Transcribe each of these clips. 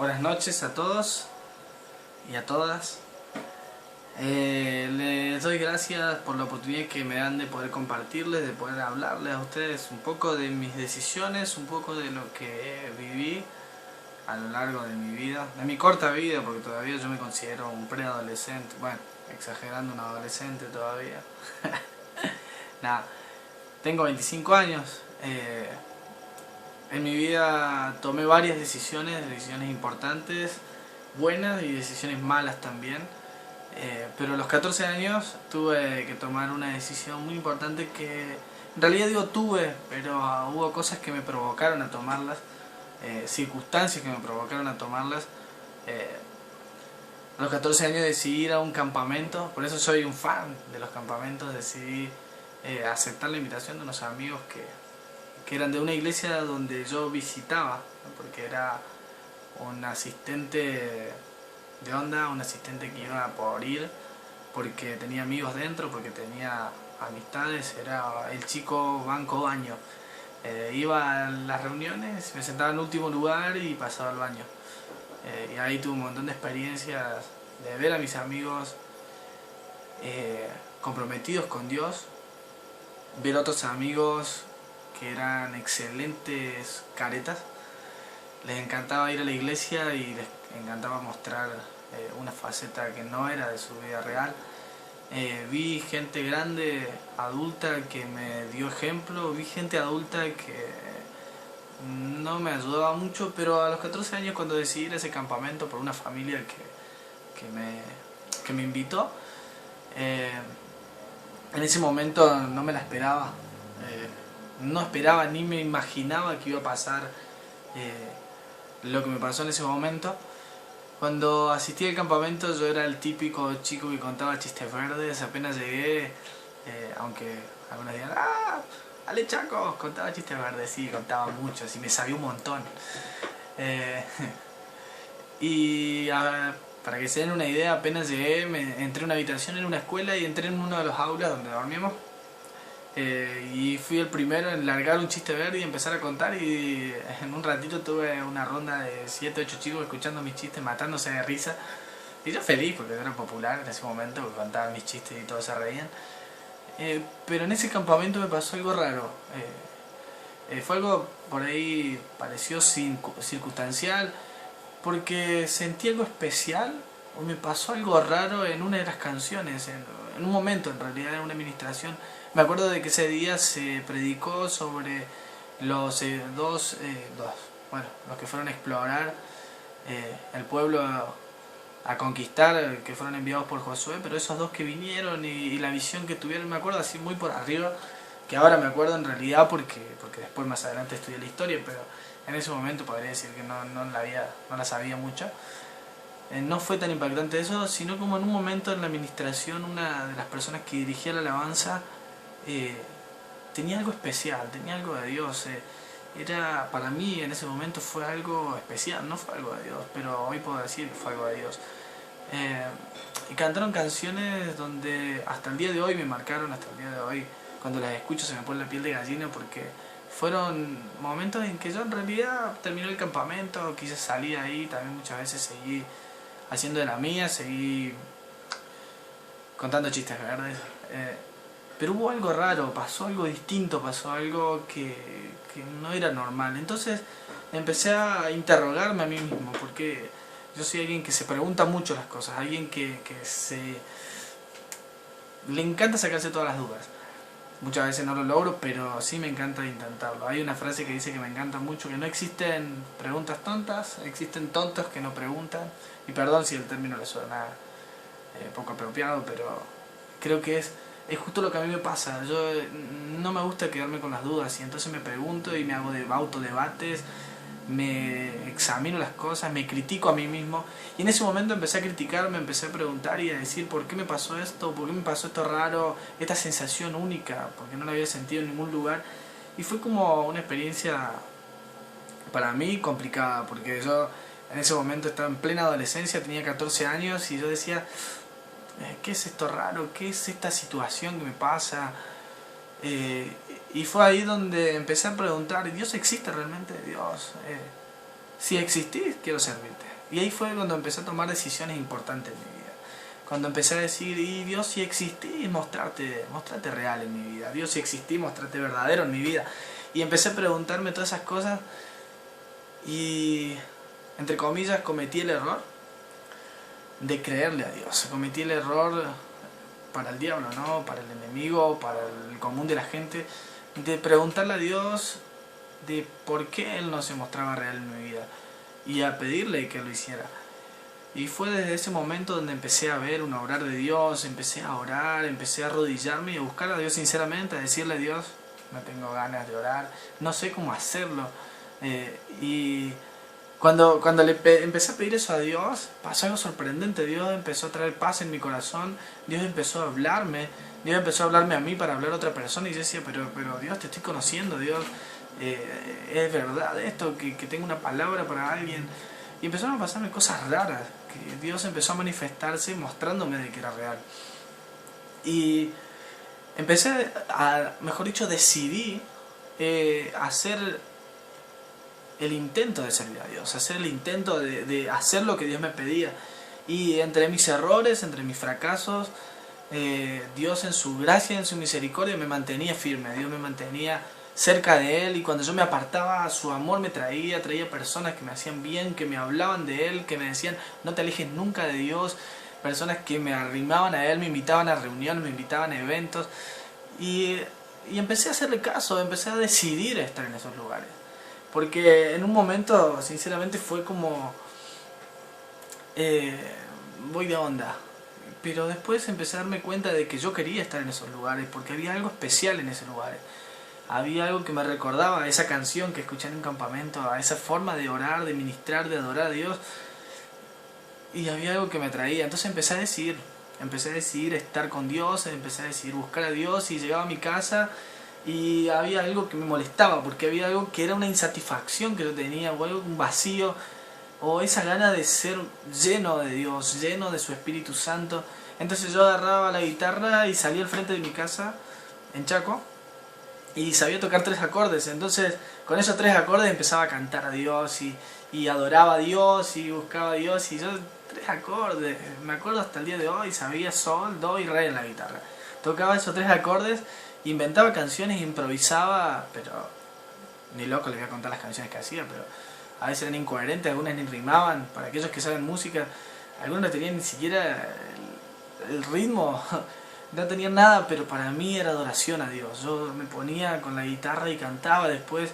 Buenas noches a todos y a todas. Les doy gracias por la oportunidad que me dan de poder compartirles, de poder hablarles a ustedes un poco de mis decisiones, un poco de lo que viví a lo largo de mi vida, de mi corta vida, porque todavía yo me considero un preadolescente, bueno, exagerando, un adolescente todavía. Nada, tengo 25 años. En mi vida tomé varias decisiones importantes, buenas y decisiones malas también. Pero a los 14 años tuve que tomar una decisión muy importante que en realidad digo tuve, pero hubo cosas que me provocaron a tomarlas, circunstancias que me provocaron a tomarlas. A los 14 años decidí ir a un campamento, por eso soy un fan de los campamentos. Decidí aceptar la invitación de unos amigos que eran de una iglesia donde yo visitaba, ¿no? Porque era un asistente de onda, un asistente que iba por ir, porque tenía amigos dentro, porque tenía amistades, era el chico banco baño. Iba a las reuniones, me sentaba en el último lugar y pasaba al baño. Y ahí tuve un montón de experiencias de ver a mis amigos comprometidos con Dios, ver otros amigos que eran excelentes caretas. Les encantaba ir a la iglesia y les encantaba mostrar una faceta que no era de su vida real. Vi gente grande, adulta, que me dio ejemplo. Vi gente adulta que no me ayudaba mucho, pero a los 14 años, cuando decidí ir a ese campamento por una familia que me invitó, en ese momento no me la esperaba. No esperaba ni me imaginaba que iba a pasar lo que me pasó en ese momento. Cuando asistí al campamento yo era el típico chico que contaba chistes verdes. Apenas llegué, aunque algunos digan ¡ah! ¡Ale Chaco! Contaba chistes verdes, sí, contaba muchos y me sabía un montón. Para que se den una idea, apenas llegué, entré en una habitación en una escuela y entré en uno de los aulas donde dormíamos. Y fui el primero en largar un chiste verde y empezar a contar, y en un ratito tuve una ronda de 7 8 chicos escuchando mis chistes, matándose de risa, y yo feliz porque era popular en ese momento, porque contaba mis chistes y todos se reían. Pero en ese campamento me pasó algo raro. Fue algo por ahí pareció circunstancial, porque sentí algo especial, o me pasó algo raro en una de las canciones, en un momento, en realidad en una administración. Me acuerdo de que ese día se predicó sobre los los que fueron a explorar el pueblo, a conquistar, que fueron enviados por Josué, pero esos dos que vinieron y la visión que tuvieron, me acuerdo así muy por arriba, que ahora me acuerdo en realidad porque después más adelante estudié la historia, pero en ese momento podría decir que no la sabía mucho. No fue tan impactante eso, sino como en un momento en la administración una de las personas que dirigía la alabanza tenía algo especial, tenía algo de Dios. Era, para mí en ese momento fue algo especial, no fue algo de Dios, pero hoy puedo decir que fue algo de Dios. Y cantaron canciones donde hasta el día de hoy me marcaron, hasta el día de hoy cuando las escucho se me pone la piel de gallina, porque fueron momentos en que yo en realidad terminé el campamento, quise salir ahí, también muchas veces seguí haciendo de la mía, seguí contando chistes verdes. Pero hubo algo raro, pasó algo distinto, pasó algo que no era normal. Entonces empecé a interrogarme a mí mismo, porque yo soy alguien que se pregunta mucho las cosas, alguien que le encanta sacarse todas las dudas. Muchas veces no lo logro, pero sí me encanta intentarlo. Hay una frase que dice que me encanta mucho, que no existen preguntas tontas, existen tontos que no preguntan. Y perdón si el término le suena poco apropiado, pero creo que es justo lo que a mí me pasa. Yo no me gusta quedarme con las dudas, y entonces me pregunto y me hago autodebates, me examino las cosas, me critico a mí mismo, y en ese momento empecé a criticarme, empecé a preguntar y a decir ¿por qué me pasó esto? ¿Por qué me pasó esto raro? Esta sensación única, porque no la había sentido en ningún lugar. Y fue como una experiencia para mí complicada, porque yo en ese momento estaba en plena adolescencia, tenía 14 años, y yo decía ¿qué es esto raro? ¿Qué es esta situación que me pasa? Y fue ahí donde empecé a preguntar, ¿Dios existe realmente? Dios, si existís, quiero servirte. Y ahí fue cuando empecé a tomar decisiones importantes en mi vida. Cuando empecé a decir, y Dios, si existís, mostrarte real en mi vida. Dios, si existís, mostrarte verdadero en mi vida. Y empecé a preguntarme todas esas cosas y, entre comillas, cometí el error de creerle a Dios. Cometí el error para el diablo, ¿no? Para el enemigo, para el común de la gente, de preguntarle a Dios de por qué Él no se mostraba real en mi vida y a pedirle que lo hiciera. Y fue desde ese momento donde empecé a ver un obrar de Dios, empecé a orar, empecé a arrodillarme y a buscar a Dios sinceramente, a decirle a Dios, no tengo ganas de orar, no sé cómo hacerlo. Y cuando empecé a pedir eso a Dios, pasó algo sorprendente. Dios empezó a traer paz en mi corazón, Dios empezó a hablarme, Dios empezó a hablarme a mí para hablar a otra persona y yo decía, pero Dios, te estoy conociendo, Dios, es verdad esto, que tengo una palabra para alguien. Y empezaron a pasarme cosas raras, que Dios empezó a manifestarse mostrándome de que era real. Y empecé a, mejor dicho, decidí hacer el intento de servir a Dios, hacer el intento de hacer lo que Dios me pedía. Y entre mis errores, entre mis fracasos, Dios en su gracia, en su misericordia me mantenía firme, Dios me mantenía cerca de Él, y cuando yo me apartaba, su amor me traía personas que me hacían bien, que me hablaban de Él, que me decían no te alejes nunca de Dios, personas que me arrimaban a Él, me invitaban a reuniones, me invitaban a eventos, y empecé a hacerle caso, empecé a decidir estar en esos lugares, porque en un momento sinceramente fue como voy de onda, pero después empecé a darme cuenta de que yo quería estar en esos lugares, porque había algo especial en esos lugares. Había algo que me recordaba a esa canción que escuché en un campamento, a esa forma de orar, de ministrar, de adorar a Dios. Y había algo que me atraía. Entonces empecé a decidir estar con Dios, empecé a decidir buscar a Dios, y llegaba a mi casa y había algo que me molestaba, porque había algo que era una insatisfacción que yo tenía, o algo, un vacío, o esa gana de ser lleno de Dios, lleno de su Espíritu Santo. Entonces yo agarraba la guitarra y salía al frente de mi casa, en Chaco, y sabía tocar 3 acordes. Entonces con esos 3 acordes empezaba a cantar a Dios y adoraba a Dios y buscaba a Dios, y yo 3 acordes, me acuerdo hasta el día de hoy, sabía sol, do y re en la guitarra. Tocaba esos 3 acordes, inventaba canciones, improvisaba, pero ni loco les voy a contar las canciones que hacía, pero a veces eran incoherentes, algunas ni rimaban. Para aquellos que saben música, algunos no tenían ni siquiera el ritmo, no tenían nada, pero para mí era adoración a Dios. Yo me ponía con la guitarra y cantaba. Después,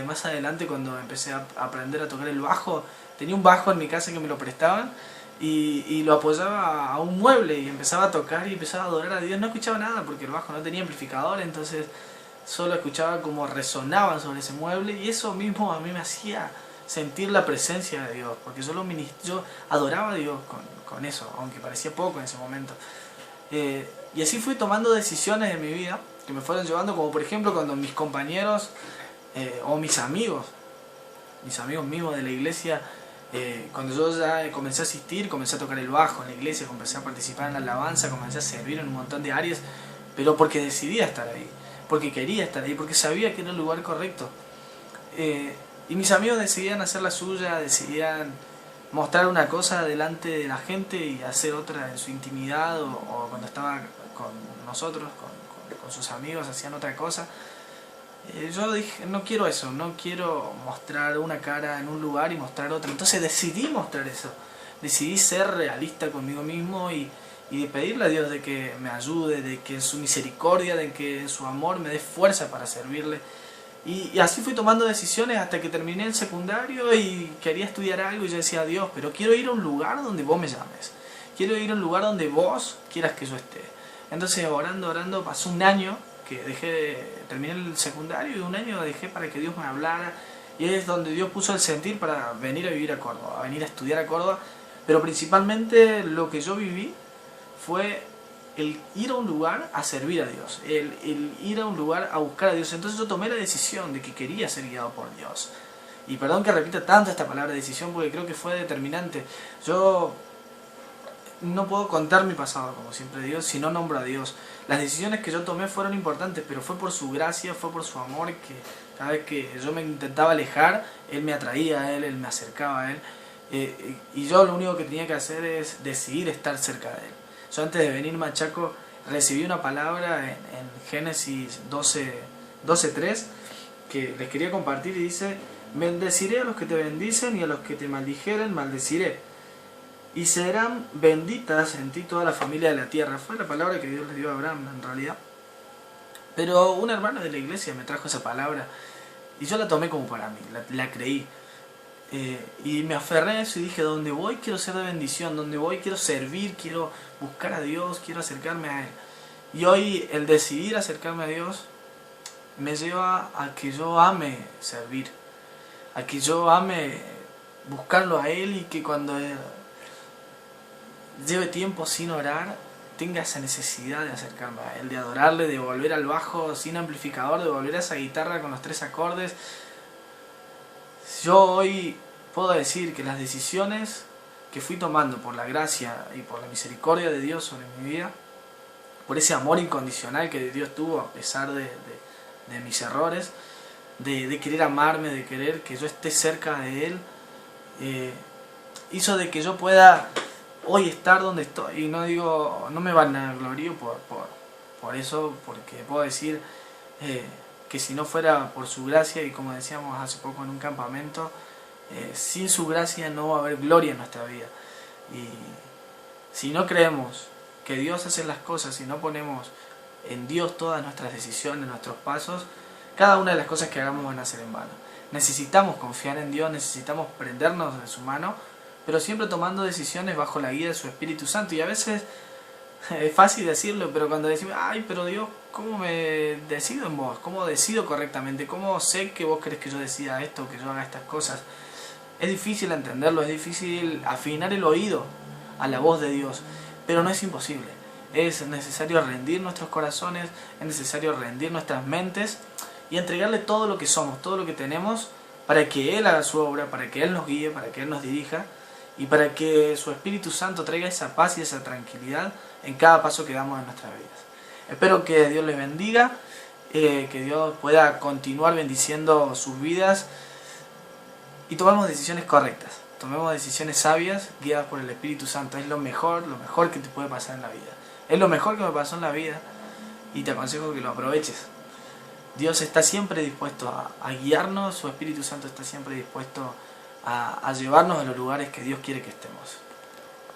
más adelante, cuando empecé a aprender a tocar el bajo, tenía un bajo en mi casa que me lo prestaban, y lo apoyaba a un mueble y empezaba a tocar y empezaba a adorar a Dios. No escuchaba nada porque el bajo no tenía amplificador, entonces solo escuchaba cómo resonaban sobre ese mueble, y eso mismo a mí me hacía sentir la presencia de Dios, porque yo adoraba a Dios con eso, aunque parecía poco en ese momento. Y así fui tomando decisiones en mi vida que me fueron llevando, como por ejemplo cuando mis compañeros o mis amigos mismos de la iglesia, cuando yo ya comencé a asistir, comencé a tocar el bajo en la iglesia, comencé a participar en la alabanza, comencé a servir en un montón de áreas, pero porque decidía estar ahí, porque quería estar ahí, porque sabía que era el lugar correcto. Y mis amigos decidían hacer la suya, decidían mostrar una cosa delante de la gente y hacer otra en su intimidad, o cuando estaba con nosotros, con sus amigos, hacían otra cosa. Yo dije, no quiero eso, no quiero mostrar una cara en un lugar y mostrar otra. Entonces decidí mostrar eso, decidí ser realista conmigo mismo y de pedirle a Dios de que me ayude, de que en su misericordia, de que en su amor me dé fuerza para servirle. Y así fui tomando decisiones hasta que terminé el secundario y quería estudiar algo, y yo decía, Dios, pero quiero ir a un lugar donde vos me llames, quiero ir a un lugar donde vos quieras que yo esté. Entonces orando, pasó un año que terminé el secundario, y un año dejé para que Dios me hablara, y es donde Dios puso el sentir para venir a vivir a Córdoba, a venir a estudiar a Córdoba. Pero principalmente lo que yo viví fue el ir a un lugar a servir a Dios, el ir a un lugar a buscar a Dios. Entonces yo tomé la decisión de que quería ser guiado por Dios. Y perdón que repita tanto esta palabra decisión, porque creo que fue determinante. Yo no puedo contar mi pasado, como siempre digo, si no nombro a Dios. Las decisiones que yo tomé fueron importantes, pero fue por su gracia, fue por su amor, que cada vez que yo me intentaba alejar, Él me atraía a Él, Él me acercaba a Él. Y yo lo único que tenía que hacer es decidir estar cerca de Él. Yo antes de venirme a Chaco recibí una palabra en Génesis 12:3 que les quería compartir y dice: bendeciré a los que te bendicen y a los que te maldijeren maldeciré. Y serán benditas en ti toda la familia de la tierra. Fue la palabra que Dios le dio a Abraham en realidad. Pero un hermano de la iglesia me trajo esa palabra y yo la tomé como para mí, la creí. Y me aferré a eso y dije: donde voy quiero ser de bendición, donde voy quiero servir, quiero buscar a Dios, quiero acercarme a Él. Y hoy el decidir acercarme a Dios me lleva a que yo ame servir, a que yo ame buscarlo a Él, y que cuando lleve tiempo sin orar tenga esa necesidad de acercarme a Él, de adorarle, de volver al bajo sin amplificador, de volver a esa guitarra con los 3 acordes. Yo hoy puedo decir que las decisiones que fui tomando por la gracia y por la misericordia de Dios sobre mi vida, por ese amor incondicional que Dios tuvo a pesar de mis errores, de querer amarme, de querer que yo esté cerca de Él, hizo de que yo pueda hoy estar donde estoy. Y no digo, no me vanaglorio por eso, porque puedo decir que si no fuera por su gracia, y como decíamos hace poco en un campamento, sin su gracia no va a haber gloria en nuestra vida. Y si no creemos que Dios hace las cosas y no ponemos en Dios todas nuestras decisiones, nuestros pasos, cada una de las cosas que hagamos van a ser en vano. Necesitamos confiar en Dios, necesitamos prendernos de su mano, pero siempre tomando decisiones bajo la guía de su Espíritu Santo. Y a veces es fácil decirlo, pero cuando decimos: ay, pero Dios, ¿cómo me decido en vos? ¿Cómo decido correctamente? ¿Cómo sé que vos querés que yo decida esto, que yo haga estas cosas? Es difícil entenderlo, es difícil afinar el oído a la voz de Dios, pero no es imposible. Es necesario rendir nuestros corazones, es necesario rendir nuestras mentes y entregarle todo lo que somos, todo lo que tenemos, para que Él haga su obra, para que Él nos guíe, para que Él nos dirija y para que su Espíritu Santo traiga esa paz y esa tranquilidad en cada paso que damos en nuestras vidas. Espero que Dios les bendiga, que Dios pueda continuar bendiciendo sus vidas y tomemos decisiones correctas, tomemos decisiones sabias guiadas por el Espíritu Santo. Es lo mejor que te puede pasar en la vida. Es lo mejor que me pasó en la vida y te aconsejo que lo aproveches. Dios está siempre dispuesto a guiarnos, su Espíritu Santo está siempre dispuesto a llevarnos a los lugares que Dios quiere que estemos.